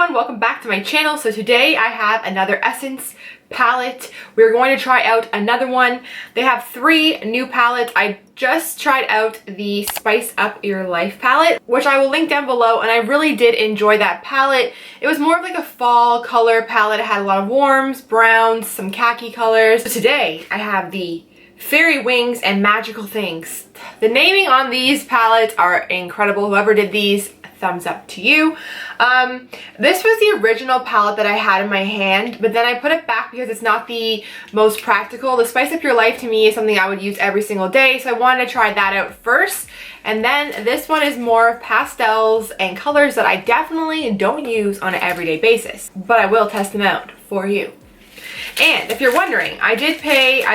everyone, welcome back to my channel. So today I have another Essence palette. We're going to try out another one. They have 3 new palettes. I just tried out the Spice Up Your Life palette, which I will link down below, and I really did enjoy that palette. It was more of like a fall color palette. It had a lot of warms, browns, some khaki colors. So today I have the Fairy Wings and Magical Things. The naming on these palettes are incredible. Whoever did these, thumbs up to you. This was the original palette that I had in my hand, but then I put it back because it's not the most practical. The Spice Up Your Life to me is something I would use every single day, so I wanted to try that out first. And then this one is more pastels and colors that I definitely don't use on an everyday basis, but I will test them out for you. And if you're wondering, I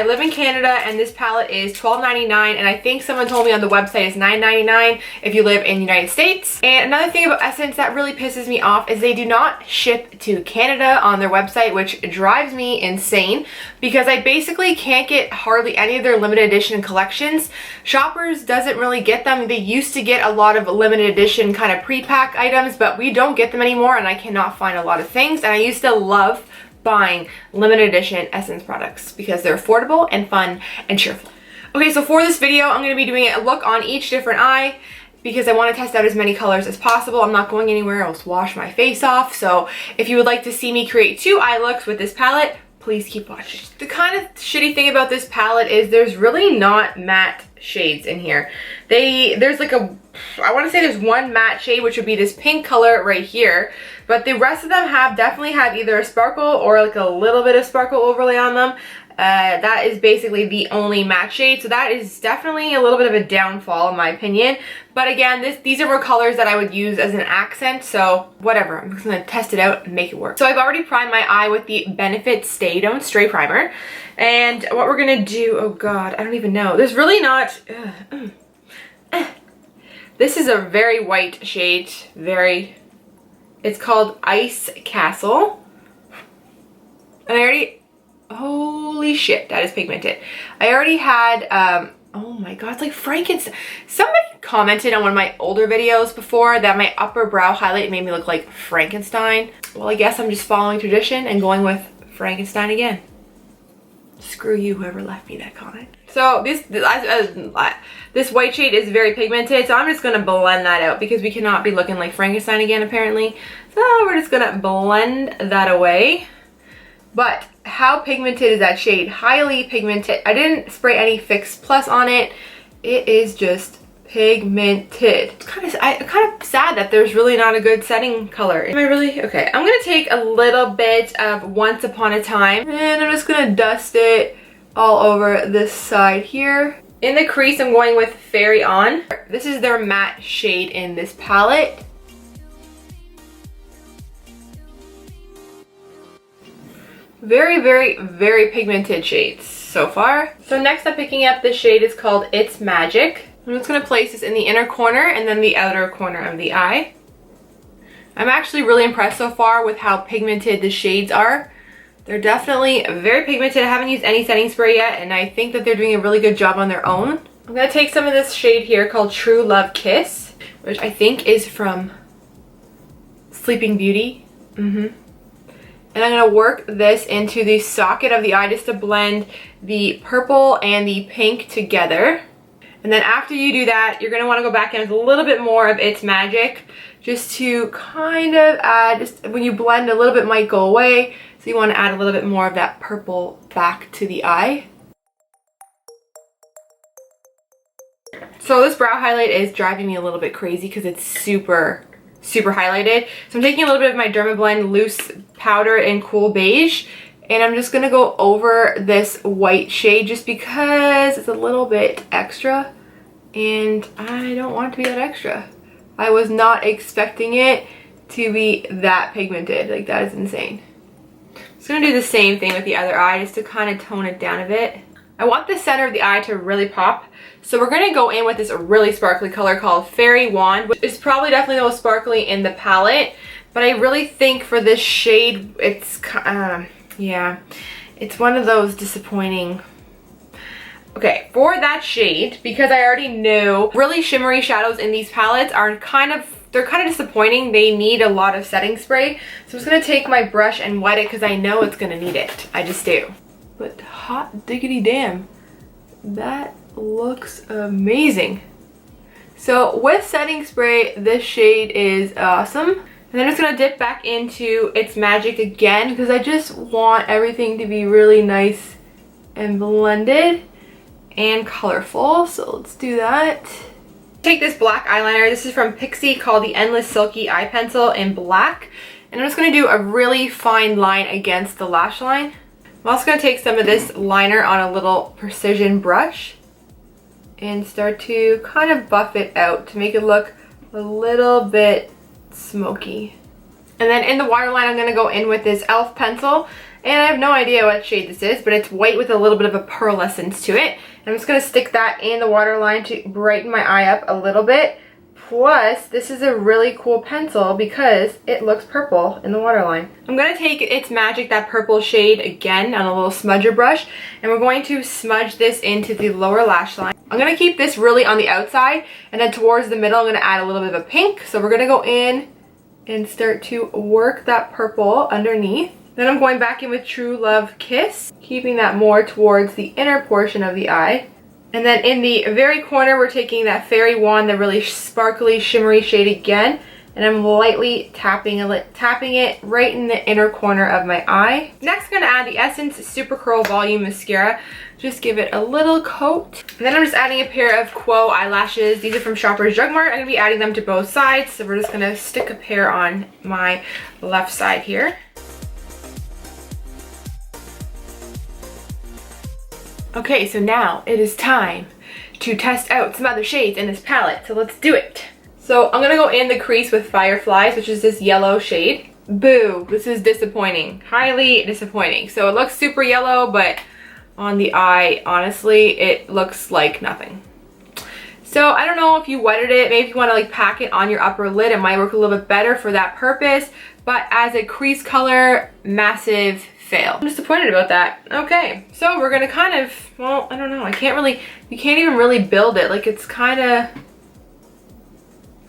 live in Canada, and this palette is $12.99, and I think someone told me on the website it's $9.99 if you live in the United States. And another thing about Essence that really pisses me off is they do not ship to Canada on their website, which drives me insane because I basically can't get hardly any of their limited edition collections. Shoppers doesn't really get them. They used to get a lot of limited edition kind of pre-pack items, but we don't get them anymore, and I cannot find a lot of things. And I used to love buying limited edition Essence products because they're affordable and fun and cheerful. Okay, so for this video, I'm going to be doing a look on each different eye because I want to test out as many colors as possible. I'm not going anywhere else, wash my face off. So if you would like to see me create 2 eye looks with this palette, please keep watching. The kind of shitty thing about this palette is there's really not matte shades in here. There's like I want to say there's one matte shade, which would be this pink color right here, but the rest of them definitely have either a sparkle or like a little bit of sparkle overlay on them. That is basically the only matte shade, so that is definitely a little bit of a downfall in my opinion. But again, these are more colors that I would use as an accent, so whatever. I'm just going to test it out and make it work. So I've already primed my eye with the Benefit Stay Don't Stray Primer. And what we're going to do, oh god, I don't even know. There's really not... This is a very white shade, it's called Ice Castle. And I already... Holy shit, that is pigmented. I already had, oh my god, it's like Frankenstein. Somebody commented on one of my older videos before that my upper brow highlight made me look like Frankenstein. Well, I guess I'm just following tradition and going with Frankenstein again. Screw you, whoever left me that comment. So this white shade is very pigmented, so I'm just going to blend that out because we cannot be looking like Frankenstein again apparently. So we're just going to blend that away. But how pigmented is that shade? Highly pigmented. I didn't spray any Fix Plus on it. It is just pigmented. It's kind of sad that there's really not a good setting color. Am I really? Okay, I'm going to take a little bit of Once Upon a Time, and I'm just going to dust it all over this side here. In the crease, I'm going with Fairy On. This is their matte shade in this palette. Very, very, very pigmented shades so far. So next I'm picking up this shade. It's called It's Magic. I'm just going to place this in the inner corner and then the outer corner of the eye. I'm actually really impressed so far with how pigmented the shades are. They're definitely very pigmented. I haven't used any setting spray yet, and I think that they're doing a really good job on their own. I'm going to take some of this shade here called True Love Kiss, which I think is from Sleeping Beauty. And I'm going to work this into the socket of the eye just to blend the purple and the pink together. And then after you do that, you're going to want to go back in with a little bit more of It's Magic just to kind of add, just when you blend, a little bit might go away. So you want to add a little bit more of that purple back to the eye. So this brow highlight is driving me a little bit crazy because it's super highlighted. So I'm taking a little bit of my Dermablend Loose Powder in Cool Beige, and I'm just gonna go over this white shade just because it's a little bit extra, and I don't want it to be that extra. I was not expecting it to be that pigmented. Like, that is insane. I'm just gonna do the same thing with the other eye just to kind of tone it down a bit. I want the center of the eye to really pop. So we're going to go in with this really sparkly color called Fairy Wand, which is probably definitely the most sparkly in the palette. But I really think for this shade, it's, yeah, it's one of those disappointing. Okay, for that shade, because I already know really shimmery shadows in these palettes are kind of they're kind of disappointing. They need a lot of setting spray. So I'm just going to take my brush and wet it because I know it's going to need it. I just do. But hot diggity damn, that looks amazing. So with setting spray, this shade is awesome. And then I'm just going to dip back into It's Magic again because I just want everything to be really nice and blended and colorful. So let's do that. Take this black eyeliner. This is from Pixi, called the Endless Silky Eye Pencil in black. And I'm just going to do a really fine line against the lash line. I'm also going to take some of this liner on a little precision brush and start to kind of buff it out to make it look a little bit smoky. And then in the waterline, I'm going to go in with this e.l.f. pencil. And I have no idea what shade this is, but it's white with a little bit of a pearlescence to it. And I'm just going to stick that in the waterline to brighten my eye up a little bit. Plus, this is a really cool pencil because it looks purple in the waterline. I'm going to take It's Magic, that purple shade, again on a little smudger brush. And we're going to smudge this into the lower lash line. I'm going to keep this really on the outside. And then towards the middle, I'm going to add a little bit of a pink. So we're going to go in and start to work that purple underneath. Then I'm going back in with True Love Kiss, keeping that more towards the inner portion of the eye. And then in the very corner, we're taking that Fairy Wand, the really sparkly, shimmery shade again. And I'm lightly tapping it right in the inner corner of my eye. Next, I'm going to add the Essence Super Curl Volume Mascara. Just give it a little coat. And then I'm just adding a pair of Quo eyelashes. These are from Shoppers Drug Mart. I'm going to be adding them to both sides. So we're just going to stick a pair on my left side here. Okay, so now it is time to test out some other shades in this palette. So let's do it. So I'm gonna go in the crease with Fireflies, which is this yellow shade. Boo, this is disappointing, highly disappointing. So it looks super yellow, but on the eye, honestly, it looks like nothing. So I don't know if you wetted it, maybe if you wanna like pack it on your upper lid, it might work a little bit better for that purpose. But as a crease color, massive fail. I'm disappointed about that. Okay, so we're gonna kind of, well, I don't know, you can't even really build it. Like it's kind of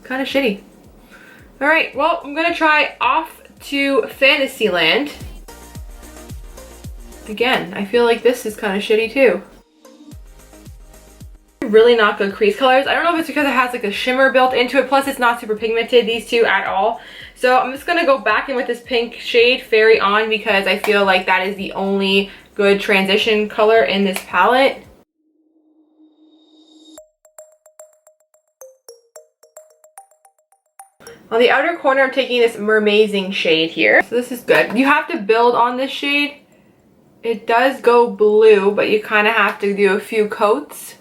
shitty. All right, well, I'm gonna try Off to Fantasyland. Again, I feel like this is kind of shitty too. Really not good crease colors. I don't know if it's because it has like a shimmer built into it, plus it's not super pigmented, these two, at all. So I'm just gonna go back in with this pink shade, Fairy On, because I feel like that is the only good transition color in this palette. On the outer corner, I'm taking this Mermazing shade here. So this is good. You have to build on this shade. It does go blue, but you kind of have to do a few coats.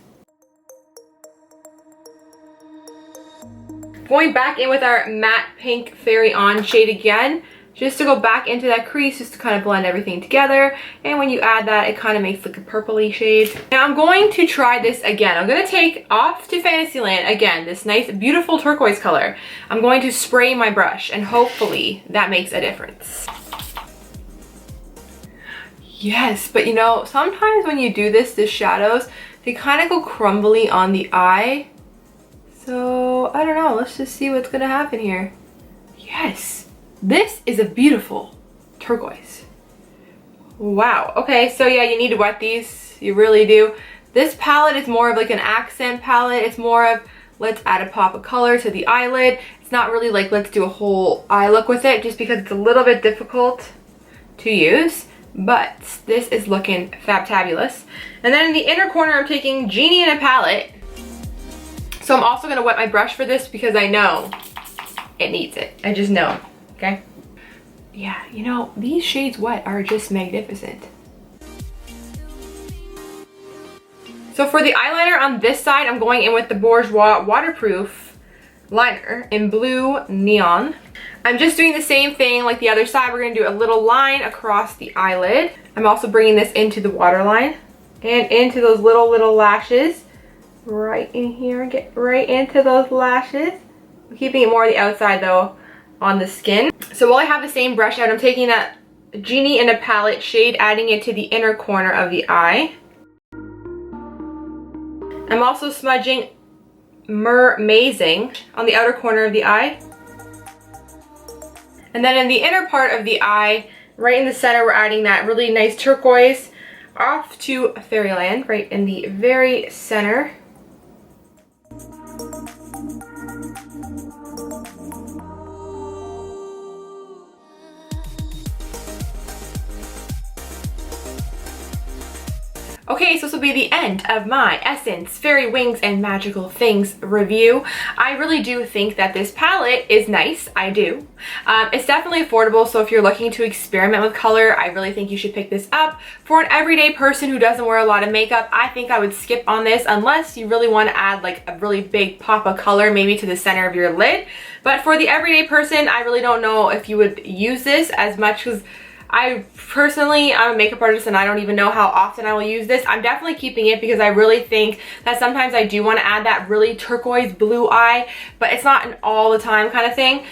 Going back in with our matte pink Fairy On shade again, just to go back into that crease, just to kind of blend everything together. And when you add that, it kind of makes like a purpley shade. Now I'm going to try this again. I'm going to take Off to Fantasyland again, this nice, beautiful turquoise color. I'm going to spray my brush, and hopefully that makes a difference. Yes, but you know, sometimes when you do this, the shadows, they kind of go crumbly on the eye. So, I don't know. Let's just see what's going to happen here. Yes. This is a beautiful turquoise. Wow. Okay, so yeah, you need to wet these. You really do. This palette is more of like an accent palette. It's more of, let's add a pop of color to the eyelid. It's not really like, let's do a whole eye look with it, just because it's a little bit difficult to use. But this is looking fabtabulous. And then in the inner corner, I'm taking Genie in a palette. So I'm also going to wet my brush for this because I know it needs it. I just know, okay? Yeah, you know, these shades wet are just magnificent. So for the eyeliner on this side, I'm going in with the Bourjois Waterproof Liner in Bleu Neon. I'm just doing the same thing like the other side. We're going to do a little line across the eyelid. I'm also bringing this into the waterline and into those little lashes. Right in here, get right into those lashes. I'm keeping it more on the outside though, on the skin. So while I have the same brush out, I'm taking that Genie in a palette shade, adding it to the inner corner of the eye. I'm also smudging Mermazing on the outer corner of the eye. And then in the inner part of the eye, right in the center, we're adding that really nice turquoise off to Fairyland, right in the very center. Okay, so this will be the end of my Essence Fairy Wings and Magical Things review. I really do think that this palette is nice. I do. It's definitely affordable, so if you're looking to experiment with color, I really think you should pick this up. For an everyday person who doesn't wear a lot of makeup, I think I would skip on this unless you really want to add like a really big pop of color maybe to the center of your lid. But for the everyday person, I really don't know if you would use this as much, because I personally, I'm a makeup artist and I don't even know how often I will use this. I'm definitely keeping it because I really think that sometimes I do want to add that really turquoise blue eye, but it's not an all the time kind of thing.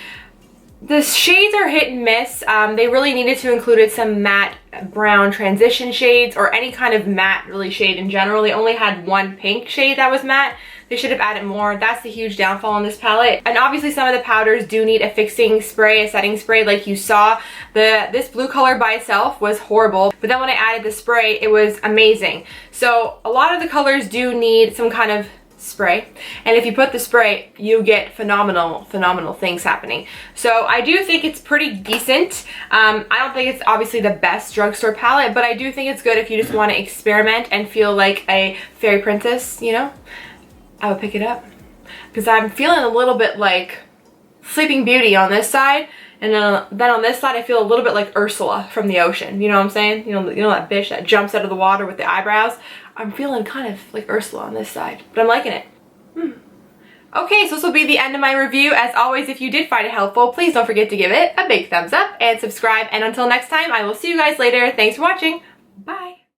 The shades are hit and miss. They really needed to include some matte brown transition shades or any kind of matte really shade in general. They only had one pink shade that was matte. They should have added more. That's the huge downfall on this palette. And obviously some of the powders do need a fixing spray, a setting spray like you saw. This blue color by itself was horrible, but then when I added the spray, it was amazing. So a lot of the colors do need some kind of spray, and if you put the spray, you get phenomenal things happening. So I do think it's pretty decent. I don't think it's obviously the best drugstore palette, but I do think it's good if you just want to experiment and feel like a fairy princess, you know. I would pick it up because I'm feeling a little bit like Sleeping Beauty on this side, and then on this side I feel a little bit like Ursula from the ocean. You know what I'm saying? You know that bitch that jumps out of the water with the eyebrows? I'm feeling kind of like Ursula on this side, but I'm liking it. Okay, so this will be the end of my review. As always, if you did find it helpful, please don't forget to give it a big thumbs up and subscribe. And until next time, I will see you guys later. Thanks for watching. Bye.